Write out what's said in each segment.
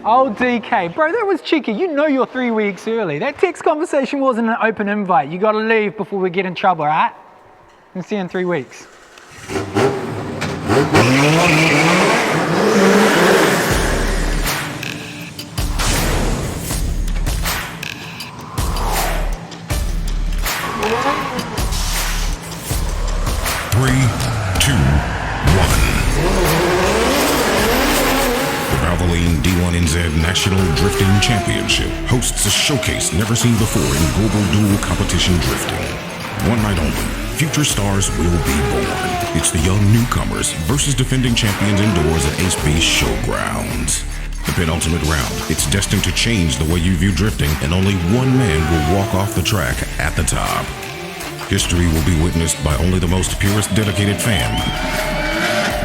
Oh, DK, bro, that was cheeky. You know you're 3 weeks early. That text conversation wasn't an open invite. You gotta leave before we get in trouble, all right? I'll see you in 3 weeks. 3, 2, 1. The Valvoline D1NZ National Drifting Championship hosts a showcase never seen before in global dual competition drifting. One night only, future stars will be born. It's the young newcomers versus defending champions indoors at Ace Base Showgrounds. The penultimate round, it's destined to change the way you view drifting, and only one man will walk off the track at the top. History will be witnessed by only the most purest dedicated fan.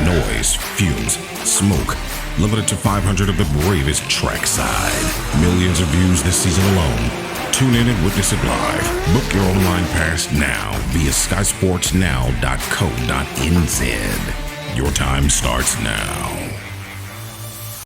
Noise, fumes, smoke, limited to 500 of the bravest trackside. Millions of views this season alone. Tune in and witness it live. Book your online pass now via skysportsnow.co.nz. Your time starts now.